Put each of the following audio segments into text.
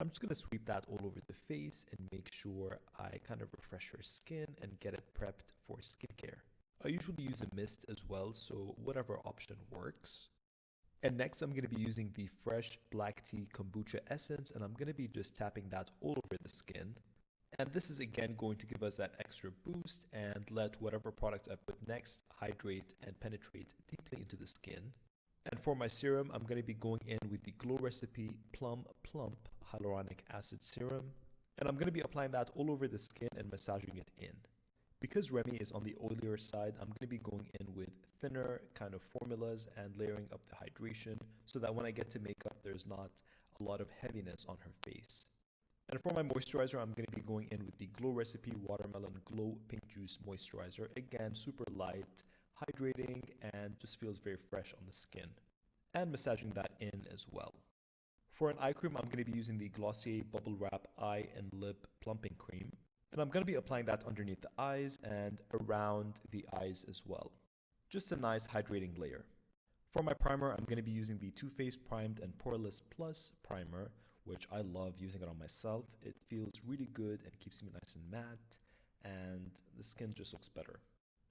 I'm just going to sweep that all over the face and make sure I kind of refresh her skin and get it prepped for skincare. I usually use a mist as well, so whatever option works. And next I'm going to be using the fresh black tea kombucha essence, and I'm going to be just tapping that all over the skin. And this is again going to give us that extra boost and let whatever product I put next hydrate and penetrate deeply into the skin. And for my serum, I'm going to be going in with the Glow Recipe Plum Plump Hyaluronic Acid Serum. And I'm going to be applying that all over the skin and massaging it in. Because Remy is on the oilier side, I'm going to be going in with thinner kind of formulas and layering up the hydration so that when I get to makeup, there's not a lot of heaviness on her face. And for my moisturizer, I'm going to be going in with the Glow Recipe Watermelon Glow Pink Juice Moisturizer. Again, super light, hydrating, and just feels very fresh on the skin. And massaging that in as well. For an eye cream, I'm going to be using the Glossier Bubble Wrap Eye and Lip Plumping Cream. And I'm going to be applying that underneath the eyes and around the eyes as well. Just a nice hydrating layer. For my primer, I'm going to be using the Too Faced Primed and Poreless Plus Primer, which I love using it on myself. It feels really good and keeps me nice and matte, and the skin just looks better.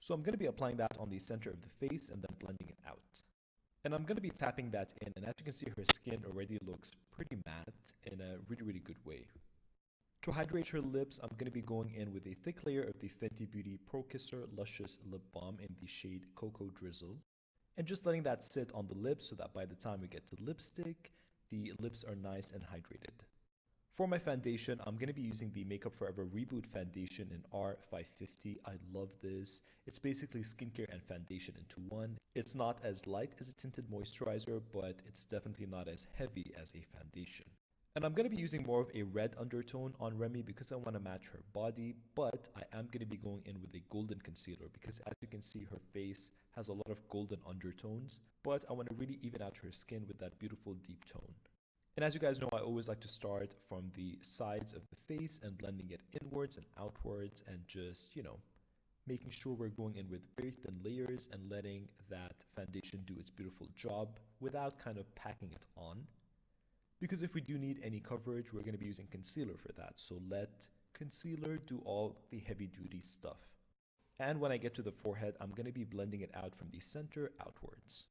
So I'm going to be applying that on the center of the face and then blending it out. And I'm going to be tapping that in, and as you can see, her skin already looks pretty matte in a really, really good way. To hydrate her lips, I'm going to be going in with a thick layer of the Fenty Beauty Pro Kisser Luscious Lip Balm in the shade Cocoa Drizzle. And just letting that sit on the lips so that by the time we get to lipstick, the lips are nice and hydrated. For my foundation, I'm going to be using the Makeup Forever Reboot Foundation in R550. I love this. It's basically skincare and foundation into one. It's not as light as a tinted moisturizer, but it's definitely not as heavy as a foundation. And I'm going to be using more of a red undertone on Remy because I want to match her body, but I am going to be going in with a golden concealer because as you can see, her face has a lot of golden undertones, but I want to really even out her skin with that beautiful deep tone. And as you guys know, I always like to start from the sides of the face and blending it inwards and outwards and just, making sure we're going in with very thin layers and letting that foundation do its beautiful job without kind of packing it on. Because if we do need any coverage, we're going to be using concealer for that. So let concealer do all the heavy duty stuff. And when I get to the forehead, I'm going to be blending it out from the center outwards.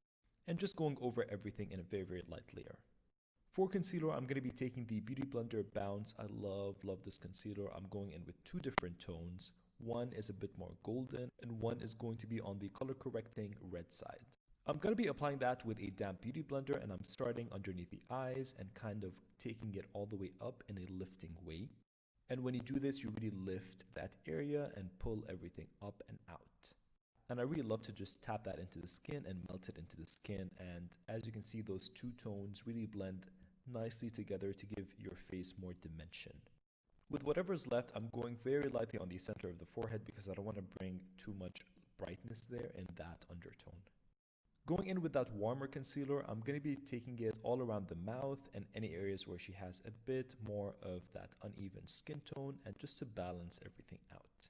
And just going over everything in a very, very light layer. For concealer, I'm going to be taking the Beauty Blender Bounce. I love this concealer. I'm going in with two different tones. One is a bit more golden and one is going to be on the color correcting red side. I'm going to be applying that with a damp beauty blender, and I'm starting underneath the eyes and kind of taking it all the way up in a lifting way. And when you do this, you really lift that area and pull everything up and out. And I really love to just tap that into the skin and melt it into the skin. And as you can see, those two tones really blend nicely together to give your face more dimension. With whatever's left, I'm going very lightly on the center of the forehead because I don't want to bring too much brightness there in that undertone. Going in with that warmer concealer, I'm going to be taking it all around the mouth and any areas where she has a bit more of that uneven skin tone, and just to balance everything out.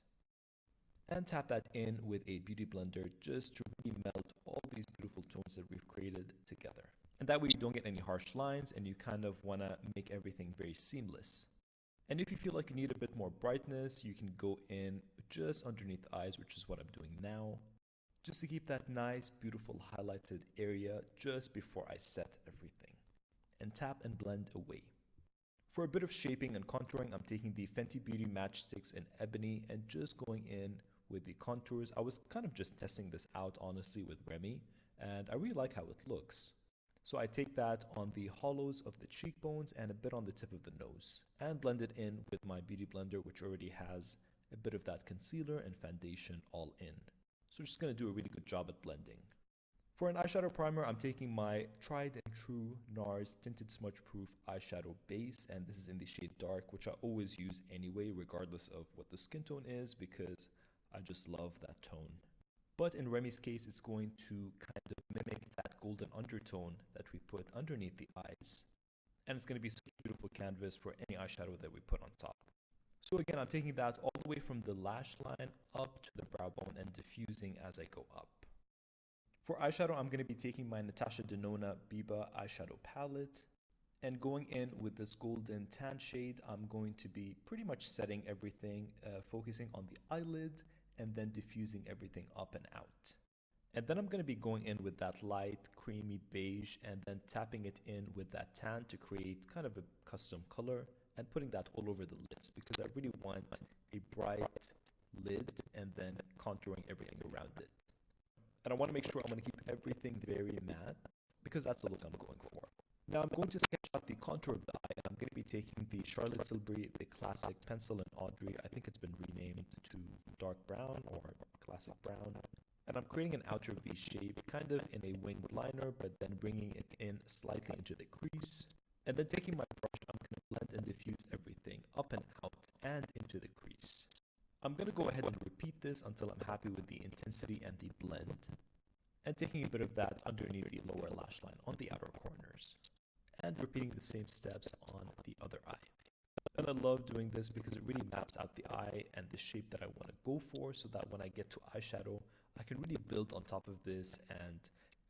And tap that in with a beauty blender just to really melt all these beautiful tones that we've created together. And that way you don't get any harsh lines and you kind of want to make everything very seamless. And if you feel like you need a bit more brightness, you can go in just underneath the eyes, which is what I'm doing now, just to keep that nice, beautiful highlighted area just before I set everything. And tap and blend away. For a bit of shaping and contouring, I'm taking the Fenty Beauty Matchsticks in Ebony and just going in with the contours. I was kind of just testing this out, honestly, with Remy, and I really like how it looks. So I take that on the hollows of the cheekbones and a bit on the tip of the nose and blend it in with my beauty blender, which already has a bit of that concealer and foundation all in. So just going to do a really good job at blending. For an eyeshadow primer, I'm taking my tried and true NARS Tinted Smudge Proof eyeshadow base, and this is in the shade Dark, which I always use anyway, regardless of what the skin tone is, because I just love that tone. But in Remy's case, it's going to kind of mimic that golden undertone that we put underneath the eyes. And it's going to be such a beautiful canvas for any eyeshadow that we put on top. So again, I'm taking that all the way from the lash line up to the brow bone and diffusing as I go up. For eyeshadow, I'm going to be taking my Natasha Denona Biba eyeshadow palette And going in with this golden tan shade, I'm going to be pretty much setting everything, focusing on the eyelid and then diffusing everything up and out. And then I'm going to be going in with that light creamy beige and then tapping it in with that tan to create kind of a custom color and putting that all over the lids because I really want a bright lid and then contouring everything around it. And I want to make sure I'm going to keep everything very matte because that's the look I'm going for. Now I'm going to sketch out the contour of the eye, and I'm going to be taking the Charlotte Tilbury, the classic pencil in Audrey. I think it's been renamed to dark brown or classic brown. And I'm creating an outer V shape, kind of in a winged liner, but then bringing it in slightly into the crease. And then taking my brush, I'm going to blend and diffuse everything up and out and into the crease. I'm going to go ahead and repeat this until I'm happy with the intensity and the blend. And taking a bit of that underneath the lower lash line on the outer corners. And repeating the same steps on the other eye. And I love doing this because it really maps out the eye and the shape that I want to go for so that when I get to eyeshadow, I can really build on top of this and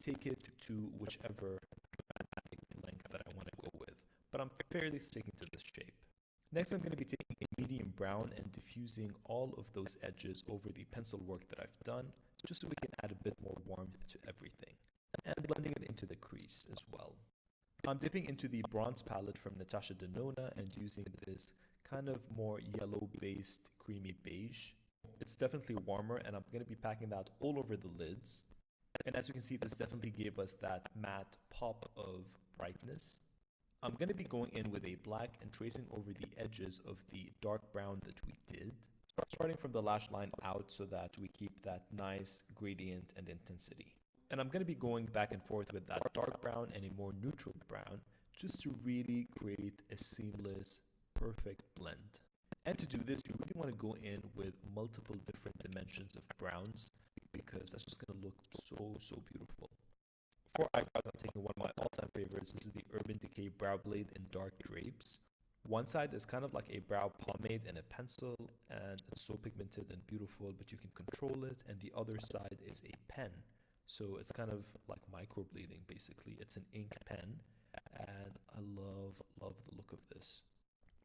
take it to whichever length that I want to go with. But I'm fairly sticking to this shape. Next, I'm going to be taking a medium brown and diffusing all of those edges over the pencil work that I've done, just so we can add a bit more warmth to everything. And blending it into the crease as well. I'm dipping into the bronze palette from Natasha Denona and using this kind of more yellow-based creamy beige. It's definitely warmer, and I'm going to be packing that all over the lids. And as you can see, this definitely gave us that matte pop of brightness. I'm going to be going in with a black and tracing over the edges of the dark brown that we did, starting from the lash line out so that we keep that nice gradient and intensity. And I'm going to be going back and forth with that dark brown and a more neutral brown just to really create a seamless, perfect blend. And to do this, you really want to go in with multiple different dimensions of browns because that's just going to look so beautiful. For eyebrows, I'm taking one of my all-time favorites. This is the Urban Decay Brow Blade in Dark Drapes. One side is kind of like a brow pomade and a pencil, and it's so pigmented and beautiful, but you can control it. And the other side is a pen. So it's kind of like microblading, basically. It's an ink pen, and I love the look of this.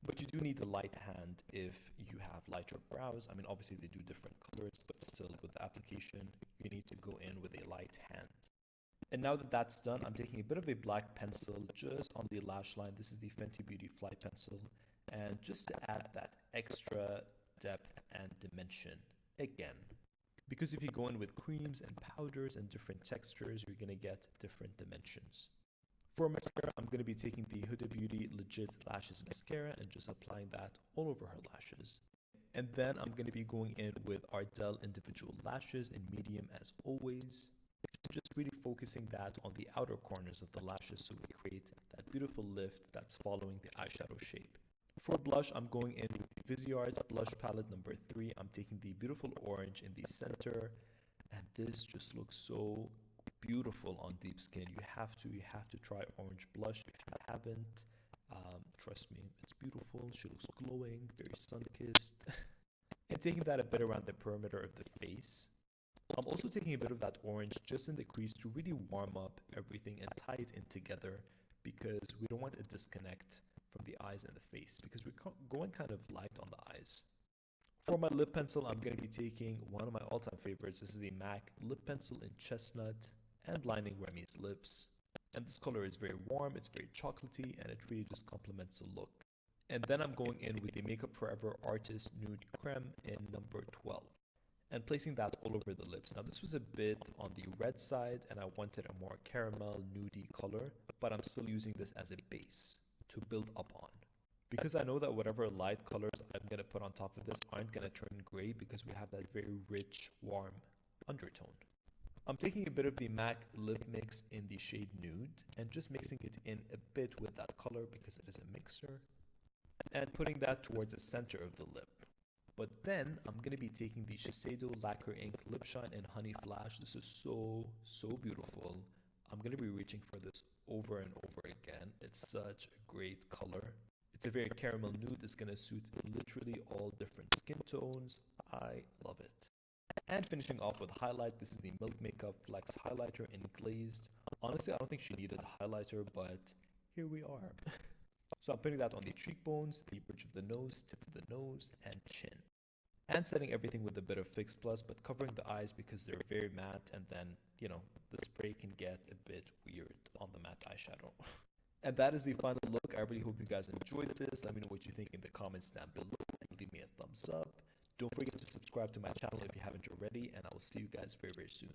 But you do need a light hand if you have lighter brows. I mean, obviously they do different colors, but still with the application, you need to go in with a light hand. And now that that's done, I'm taking a bit of a black pencil just on the lash line. This is the Fenty Beauty Fly Pencil. And just to add that extra depth and dimension again. Because if you go in with creams and powders and different textures, you're going to get different dimensions. For mascara, I'm going to be taking the Huda Beauty Legit Lashes Mascara and just applying that all over her lashes. And then I'm going to be going in with Ardell Individual Lashes in medium as always. Just really focusing that on the outer corners of the lashes so we create that beautiful lift that's following the eyeshadow shape. For blush, I'm going in with the Viseart Blush Palette number 3. I'm taking the beautiful orange in the center, and this just looks so beautiful on deep skin. You have to try orange blush if you haven't. Trust me, it's beautiful. She looks glowing, very sun-kissed. And taking that a bit around the perimeter of the face. I'm also taking a bit of that orange just in the crease to really warm up everything and tie it in together because we don't want a disconnect from the eyes and the face because we're going kind of light on the eyes. For my lip pencil, I'm going to be taking one of my all-time favorites. This is the MAC Lip Pencil in Chestnut and lining Remy's lips. And this color is very warm, it's very chocolatey, and it really just complements the look. And then I'm going in with the Makeup Forever Artist Nude Creme in number 12. And placing that all over the lips. Now this was a bit on the red side and I wanted a more caramel nudie color, but I'm still using this as a base to build up on. Because I know that whatever light colors I'm going to put on top of this aren't going to turn gray because we have that very rich, warm undertone. I'm taking a bit of the MAC Lip Mix in the shade Nude and just mixing it in a bit with that color because it is a mixer and putting that towards the center of the lip. But then I'm going to be taking the Shiseido Lacquer Ink Lip Shine in Honey Flash. This is so beautiful. I'm going to be reaching for this over and over again. It's such a great color. It's a very caramel nude. It's going to suit literally all different skin tones. I love it. And finishing off with highlight, this is the Milk Makeup Flex Highlighter in Glazed. Honestly, I don't think she needed a highlighter, but here we are. So I'm putting that on the cheekbones, the bridge of the nose, tip of the nose, and chin. And setting everything with a bit of Fix Plus, but covering the eyes because they're very matte, and then, the spray can get a bit weird on the matte eyeshadow. And that is the final look. I really hope you guys enjoyed this. Let me know what you think in the comments down below, and leave me a thumbs up. Don't forget to subscribe to my channel if you haven't already, and I will see you guys very, very soon.